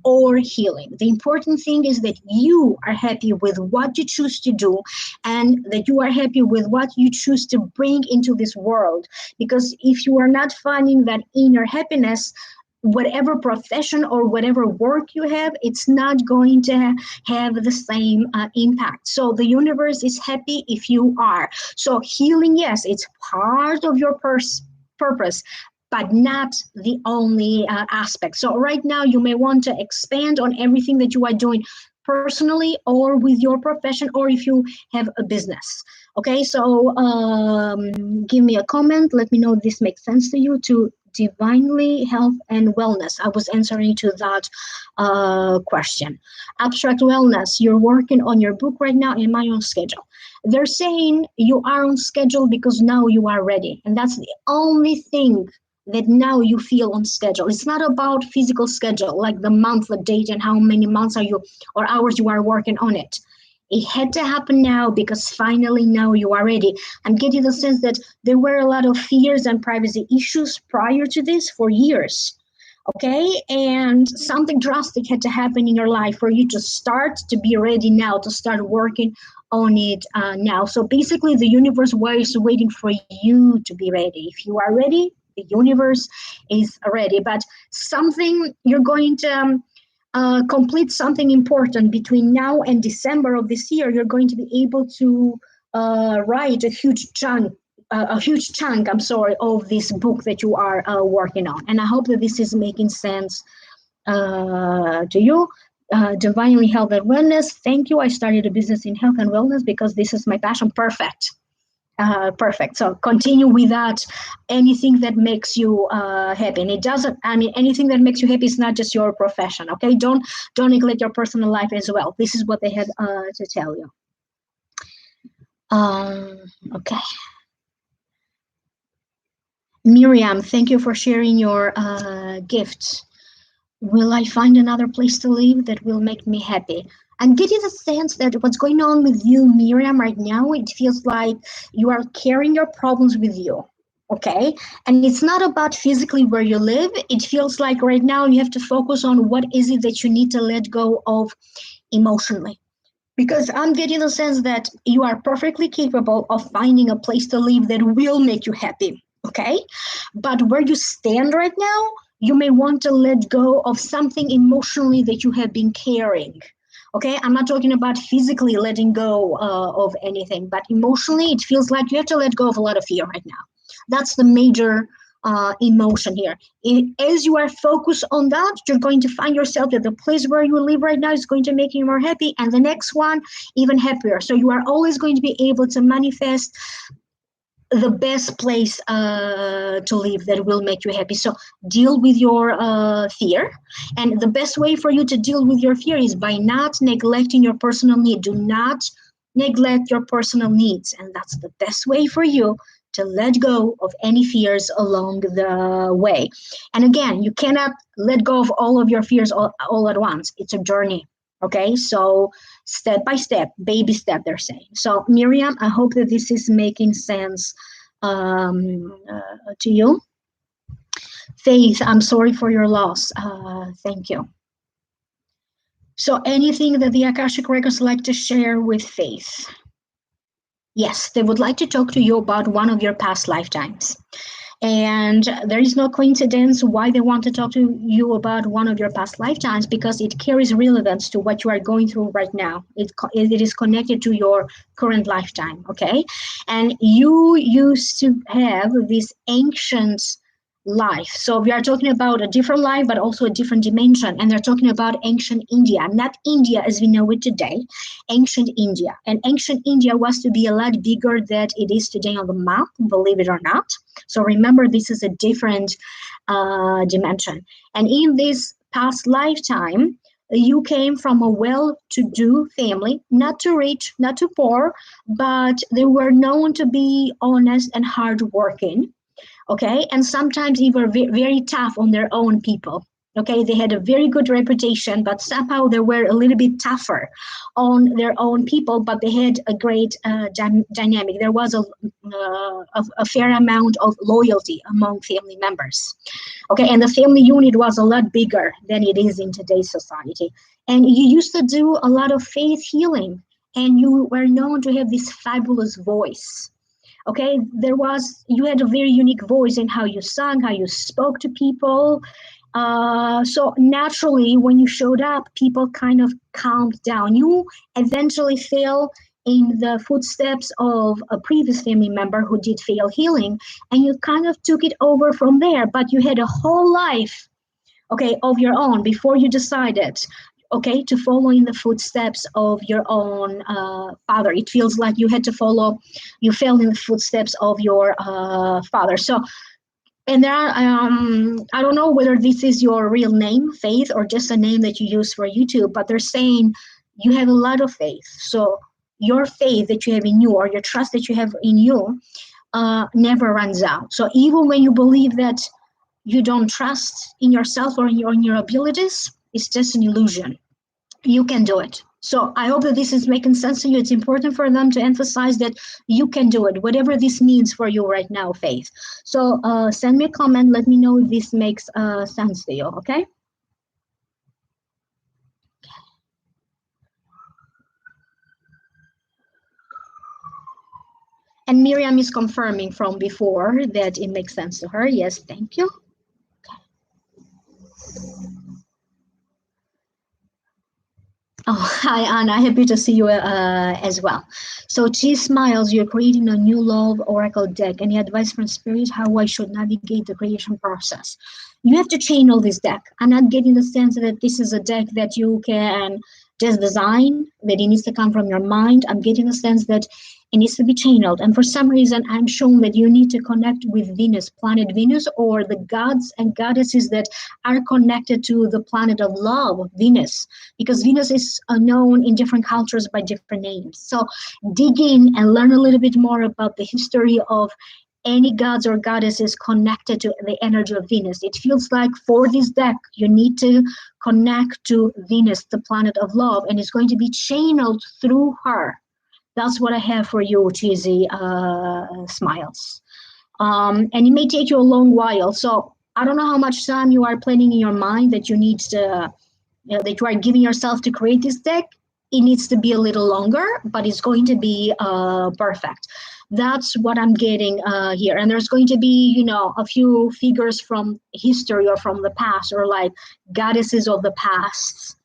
or healing. The important thing is that you are happy with what you choose to do and that you are happy with what you choose to bring into this world. Because if you are not finding that inner happiness, whatever profession or whatever work you have, it's not going to have the same impact. So the universe is happy if you are. So healing, yes, it's part of your purpose, but not the only aspect. So right now you may want to expand on everything that you are doing personally or with your profession, or if you have a business. Okay, so give me a comment. Let me know if this makes sense to you. To divinely health and wellness, I was answering to that question. Abstract wellness, you're working on your book right now. Am I on schedule? They're saying you are on schedule because now you are ready, and that's the only thing that now you feel on schedule. It's not about physical schedule, like the month, the date, and how many months are you or hours you are working on it. It had to happen now because finally now you are ready. I'm getting the sense that there were a lot of fears and privacy issues prior to this for years. Okay, and something drastic had to happen in your life for you to start to be ready now, to start working on it now. So basically the universe was waiting for you to be ready. If you are ready, the universe is ready. But something you're going to complete something important between now and December of this year. You're going to be able to write a huge chunk, of this book that you are working on. And I hope that this is making sense to you. Divinely health and wellness. Thank you. I started a business in health and wellness because this is my passion. Perfect. Perfect. So continue with that. Anything that makes you happy, and it doesn't. I mean, anything that makes you happy is not just your profession. Okay, don't neglect your personal life as well. This is what they had to tell you. Okay. Miriam, thank you for sharing your gift. Will I find another place to live that will make me happy? I'm getting the sense that what's going on with you, Miriam, right now, it feels like you are carrying your problems with you, okay? And it's not about physically where you live. It feels like right now you have to focus on what is it that you need to let go of emotionally. Because I'm getting the sense that you are perfectly capable of finding a place to live that will make you happy, okay? But where you stand right now, you may want to let go of something emotionally that you have been carrying. Okay, I'm not talking about physically letting go of anything, but emotionally, it feels like you have to let go of a lot of fear right now. That's the major emotion here. As you are focused on that, you're going to find yourself that the place where you live right now is going to make you more happy, and the next one even happier. So you are always going to be able to manifest the best place to live that will make you happy. So deal with your fear, and the best way for you to deal with your fear is by not neglecting your personal need. Do not neglect your personal needs, and that's the best way for you to let go of any fears along the way. And again, you cannot let go of all of your fears all at once. It's a journey. Okay, so step by step, baby step, they're saying. So Miriam, I hope that this is making sense to you. Faith, I'm sorry for your loss. Thank you. So anything that the Akashic Records like to share with Faith? Yes, they would like to talk to you about one of your past lifetimes. And there is no coincidence why they want to talk to you about one of your past lifetimes, because it carries relevance to what you are going through right now. It is connected to your current lifetime, okay? And you used to have this ancient life. So we are talking about a different life, but also a different dimension. And they're talking about ancient India, not India as we know it today, ancient India. And ancient India was to be a lot bigger than it is today on the map, believe it or not. So remember, this is a different dimension. And in this past lifetime, you came from a well-to-do family, not too rich, not too poor, but they were known to be honest and hardworking. Okay, and sometimes even very tough on their own people. Okay, they had a very good reputation, but somehow they were a little bit tougher on their own people, but they had a great dynamic. There was a fair amount of loyalty among family members. Okay, and the family unit was a lot bigger than it is in today's society. And you used to do a lot of faith healing, and you were known to have this fabulous voice. Okay, you had a very unique voice in how you sang, how you spoke to people. So naturally, when you showed up, people kind of calmed down. You eventually fell in the footsteps of a previous family member who did fail healing, and you kind of took it over from there. But you had a whole life, okay, of your own before you decided, okay, to follow in the footsteps of your own father. It feels like you fell in the footsteps of your father. So, and there are, I don't know whether this is your real name, Faith, or just a name that you use for YouTube, but they're saying you have a lot of faith. So your faith that you have in you, or your trust that you have in you, never runs out. So even when you believe that you don't trust in yourself or in your abilities, it's just an illusion. You can do it. So I hope that this is making sense to you. It's important for them to emphasize that you can do it, whatever this means for you right now, Faith. So send me a comment. Let me know if this makes sense to you, okay? And Miriam is confirming from before that it makes sense to her. Yes, thank you. Oh, hi, Anna. Happy to see you as well. So, Chi Smiles, you're creating a new love oracle deck. Any advice from Spirit how I should navigate the creation process? You have to channel this deck. I'm not getting the sense that this is a deck that you can just design, that it needs to come from your mind. I'm getting the sense that it needs to be channeled. And for some reason, I'm shown that you need to connect with Venus, planet Venus, or the gods and goddesses that are connected to the planet of love, Venus, because Venus is known in different cultures by different names. So dig in and learn a little bit more about the history of any gods or goddesses connected to the energy of Venus. It feels like for this deck, you need to connect to Venus, the planet of love, and it's going to be channeled through her. That's what I have for you, Cheesy Smiles. And it may take you a long while. So I don't know how much time you are planning in your mind that you need to, that you are giving yourself to create this deck. It needs to be a little longer, but it's going to be perfect. That's what I'm getting here. And there's going to be, a few figures from history or from the past, or like goddesses of the past.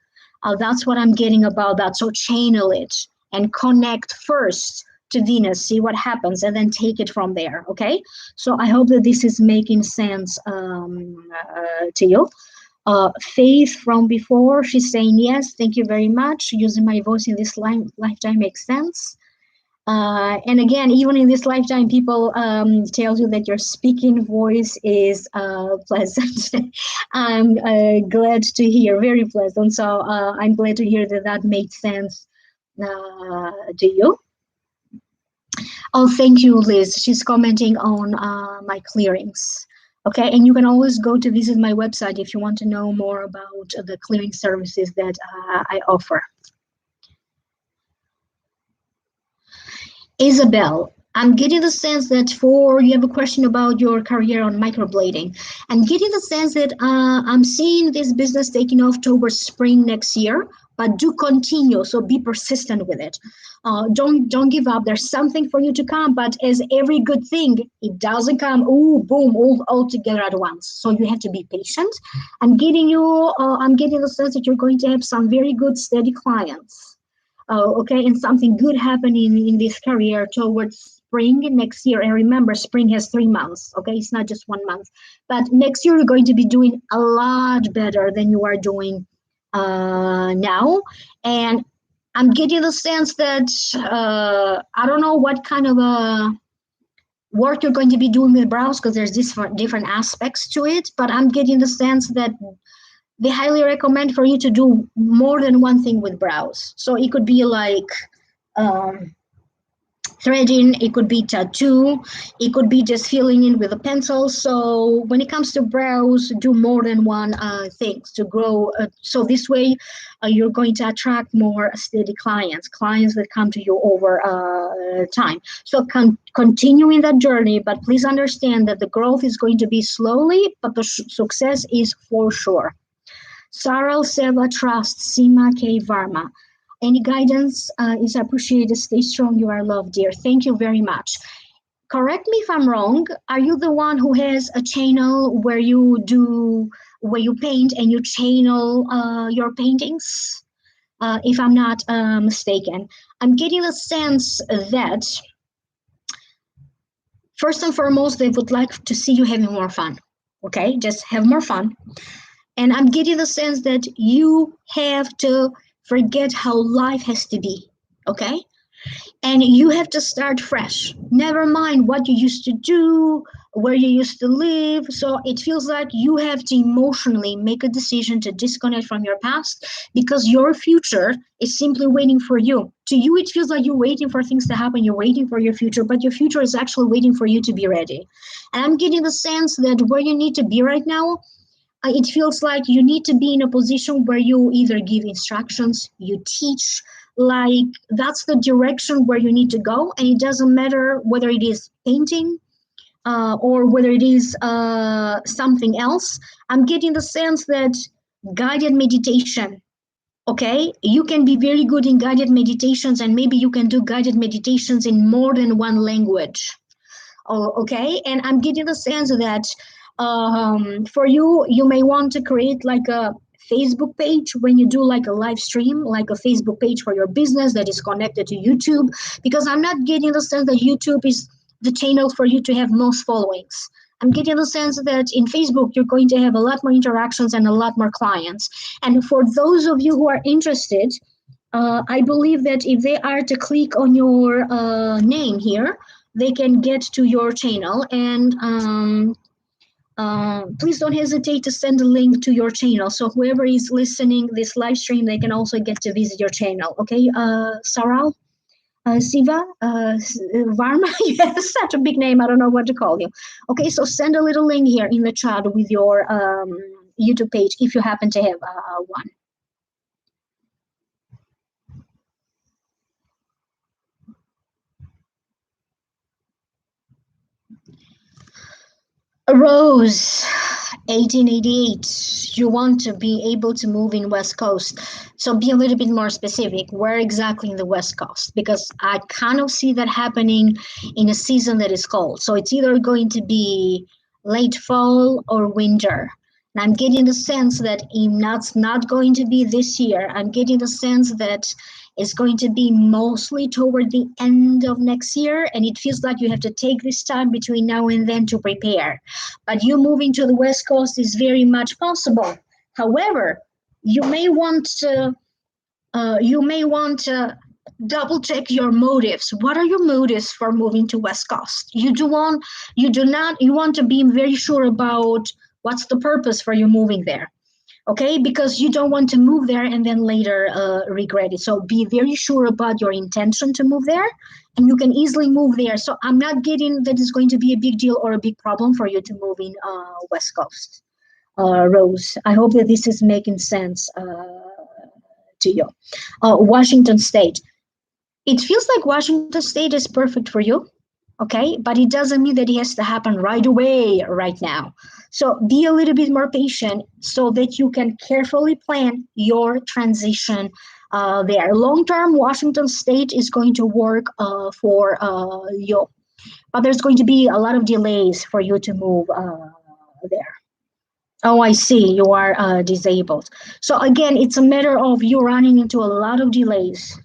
That's what I'm getting about that. So channel it and connect first to Venus, see what happens, and then take it from there, okay? So I hope that this is making sense to you. Faith from before, she's saying yes, thank you very much. Using my voice in this lifetime makes sense. And again, even in this lifetime, people tell you that your speaking voice is pleasant. I'm glad to hear, very pleasant. So I'm glad to hear that made sense to you. Oh, thank you, Liz. She's commenting on my clearings. Okay, and you can always go to visit my website if you want to know more about the clearing services that I offer. Isabel, I'm getting the sense that you have a question about your career on microblading. I'm getting the sense that I'm seeing this business taking off towards spring next year, but do continue. So be persistent with it. Don't give up. There's something for you to come, but as every good thing, it doesn't come, boom, all together at once. So you have to be patient. I'm getting the sense that you're going to have some very good, steady clients. Okay, and something good happening in this career towards spring next year, and remember, spring has 3 months, okay? It's not just 1 month. But next year, you're going to be doing a lot better than you are doing now. And I'm getting the sense that I don't know what kind of work you're going to be doing with brows, because there's different aspects to it, but I'm getting the sense that they highly recommend for you to do more than one thing with brows. So it could be like threading, it could be tattoo, it could be just filling in with a pencil. So when it comes to brows, do more than one thing to grow. So this way, you're going to attract more steady clients that come to you over time. So continue in that journey, but please understand that the growth is going to be slowly, but the success is for sure. Saral Seva Trust, Sima K. Varma. Any guidance is appreciated. Stay strong. You are loved, dear. Thank you very much. Correct me if I'm wrong. Are you the one who has a channel where you paint and you channel your paintings? If I'm not mistaken, I'm getting the sense that first and foremost, they would like to see you having more fun. Okay, just have more fun. And I'm getting the sense that you have to forget how life has to be, okay? And you have to start fresh. Never mind what you used to do, where you used to live. So it feels like you have to emotionally make a decision to disconnect from your past, because your future is simply waiting for you. To you, it feels like you're waiting for things to happen. You're waiting for your future, but your future is actually waiting for you to be ready. And I'm getting the sense that where you need to be right now, it feels like you need to be in a position where you either give instructions, you teach, like that's the direction where you need to go. And it doesn't matter whether it is painting or whether it is something else. I'm getting the sense that guided meditation, okay, you can be very good in guided meditations, and maybe you can do guided meditations in more than one language. Oh, okay, and I'm getting the sense that for you, you may want to create like a Facebook page when you do like a live stream, like a Facebook page for your business that is connected to YouTube, because I'm not getting the sense that YouTube is the channel for you to have most followings. I'm getting the sense that in Facebook, you're going to have a lot more interactions and a lot more clients. And for those of you who are interested, I believe that if they are to click on your name here, they can get to your channel. And please don't hesitate to send a link to your channel. So whoever is listening this live stream, they can also get to visit your channel. Okay, Saral? Siva, Varma, you have such a big name, I don't know what to call you. Okay, so send a little link here in the chat with your YouTube page if you happen to have one. Rose, 1888, you want to be able to move in West Coast. So be a little bit more specific. Where exactly in the West Coast? Because I kind of see that happening in a season that is cold. So it's either going to be late fall or winter. And I'm getting the sense that it's not going to be this year. I'm getting the sense that it's going to be mostly toward the end of next year. And it feels like you have to take this time between now and then to prepare. But you moving to the West Coast is very much possible. However, you may want to double check your motives. What are your motives for moving to West Coast? You want to be very sure about what's the purpose for you moving there. Okay, because you don't want to move there and then later regret it. So be very sure about your intention to move there, and you can easily move there. So I'm not getting that it's going to be a big deal or a big problem for you to move in West Coast. Rose, I hope that this is making sense to you. Washington State. It feels like Washington State is perfect for you, okay? But it doesn't mean that it has to happen right away, right now. So be a little bit more patient so that you can carefully plan your transition there. Long-term, Washington State is going to work for you, but there's going to be a lot of delays for you to move there. Oh, I see. You are disabled. So again, it's a matter of you running into a lot of delays.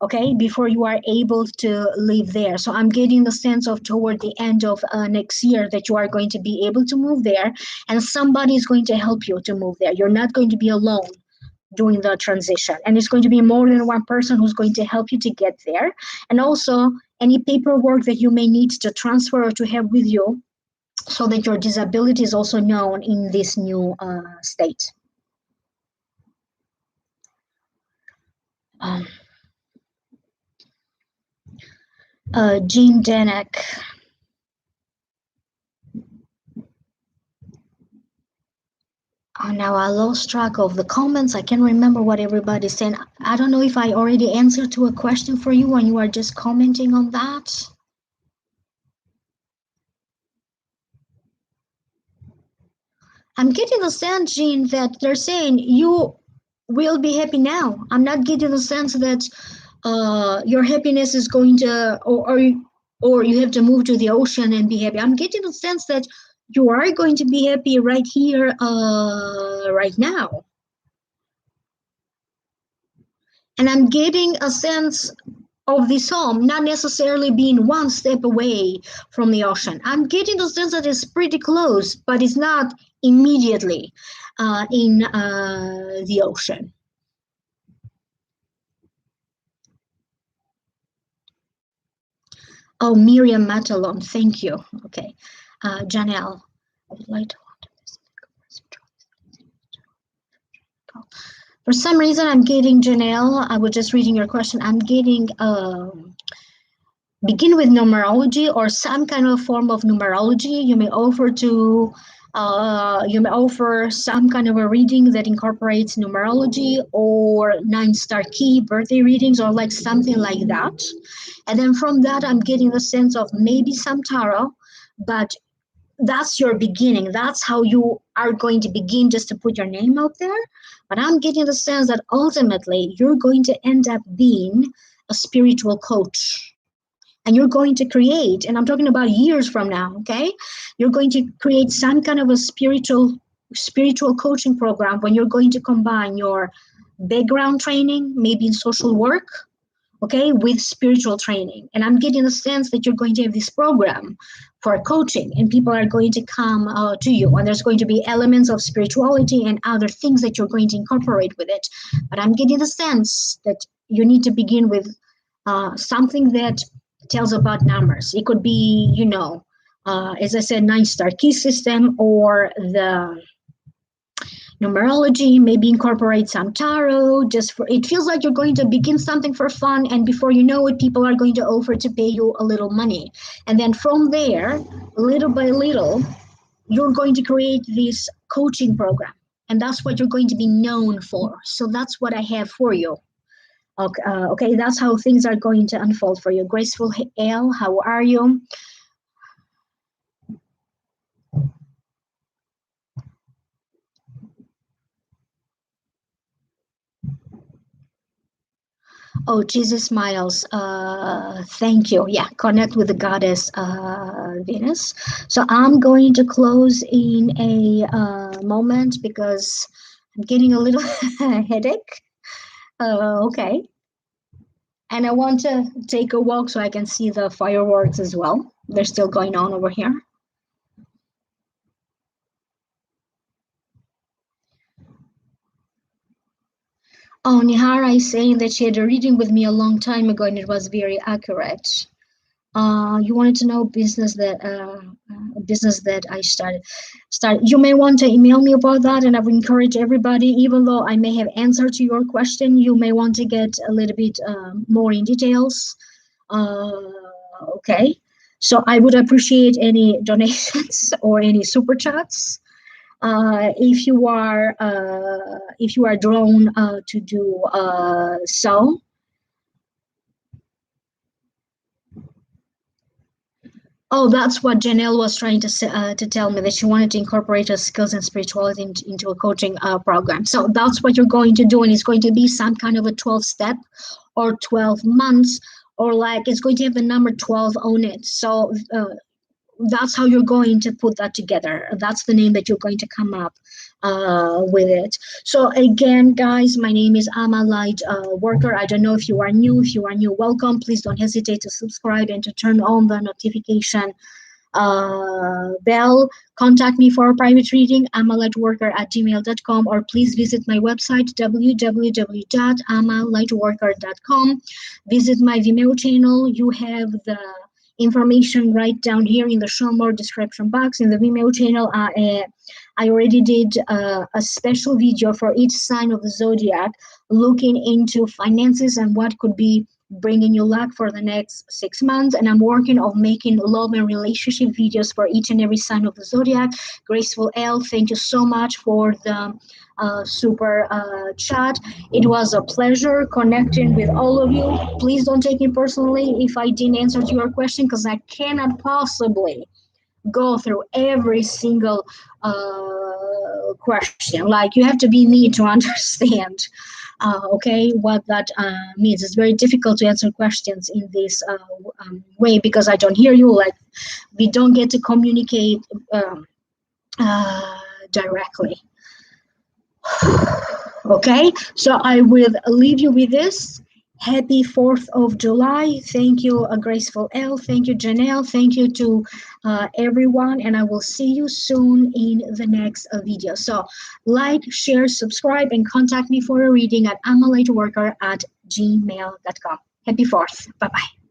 okay, before you are able to live there. So I'm getting the sense of toward the end of next year that you are going to be able to move there, and somebody is going to help you to move there. You're not going to be alone doing the transition, and it's going to be more than one person who's going to help you to get there. And also any paperwork that you may need to transfer or to have with you so that your disability is also known in this new state. Um, Jean Danek. Oh, now I lost track of the comments. I can't remember what everybody's saying. I don't know if I already answered to a question for you and you are just commenting on that. I'm getting the sense, Jean, that they're saying you will be happy now. I'm not getting the sense that your happiness is going to, or you have to move to the ocean and be happy. I'm getting the sense that you are going to be happy right here, right now. And I'm getting a sense of this home not necessarily being one step away from the ocean. I'm getting the sense that it's pretty close, but it's not immediately in the ocean. Oh, Miriam Matalon, thank you. Okay. Janelle, I would like to. For some reason, I'm getting Janelle. I was just reading your question. I'm getting begin with numerology or some kind of form of numerology. You may offer to you may offer some kind of a reading that incorporates numerology or 9-star key birthday readings or like something like that. And then from that, I'm getting the sense of maybe some tarot, but that's your beginning. That's how you are going to begin, just to put your name out there. But I'm getting the sense that ultimately you're going to end up being a spiritual coach. And you're going to create, and I'm talking about years from now, okay? You're going to create some kind of a spiritual coaching program when you're going to combine your background training, maybe in social work, okay, with spiritual training. And I'm getting the sense that you're going to have this program for coaching, and people are going to come to you, and there's going to be elements of spirituality and other things that you're going to incorporate with it. But I'm getting the sense that you need to begin with something that tells about numbers. It could be, you know, as I said, 9-star key system, or the numerology, maybe incorporate some tarot. Just for, it feels like you're going to begin something for fun, and before you know it, people are going to offer to pay you a little money, and then from there, little by little, you're going to create this coaching program, and that's what you're going to be known for. So that's what I have for you. Okay, that's how things are going to unfold for you. Graceful L, how are you? Oh, Jesus Miles, thank you. Yeah, connect with the goddess Venus. So I'm going to close in a moment because I'm getting a little headache. Okay. And I want to take a walk so I can see the fireworks as well. They're still going on over here. Oh, Nihara is saying that she had a reading with me a long time ago and it was very accurate. You wanted to know business that I started. You may want to email me about that, and I would encourage everybody, even though I may have answered to your question, you may want to get a little bit more in details. Okay, so I would appreciate any donations or any super chats. If you are drawn to do so. Oh, that's what Janelle was trying to tell me, that she wanted to incorporate her skills and spirituality into a coaching program. So that's what you're going to do, and it's going to be some kind of a 12-step or 12 months, or like it's going to have the number 12 on it. So that's how you're going to put that together. That's the name that you're going to come up with it. So again, guys, my name is Ama LightWorker. I don't know if you are new. If you are new, welcome. Please don't hesitate to subscribe and to turn on the notification bell. Contact me for a private reading, amalightworker@gmail.com, or please visit my website, www.amalightworker.com. Visit my Vimeo channel. You have the information right down here in the show more description box. In the Vimeo channel, I already did a special video for each sign of the zodiac, looking into finances and what could be bringing you luck for the next 6 months. And I'm working on making love and relationship videos for each and every sign of the zodiac. Graceful L, thank you so much for the super chat. It was a pleasure connecting with all of you. Please don't take it personally if I didn't answer to your question, because I cannot possibly go through every single question. Like, you have to be me to understand okay, what that means. It's very difficult to answer questions in this way, because I don't hear you. Like, we don't get to communicate directly. Okay, so I will leave you with this. Happy 4th of July. Thank you, Graceful L. Thank you, Janelle. Thank you to everyone. And I will see you soon in the next video. So like, share, subscribe, and contact me for a reading at amalightworker@gmail.com. Happy 4th. Bye-bye.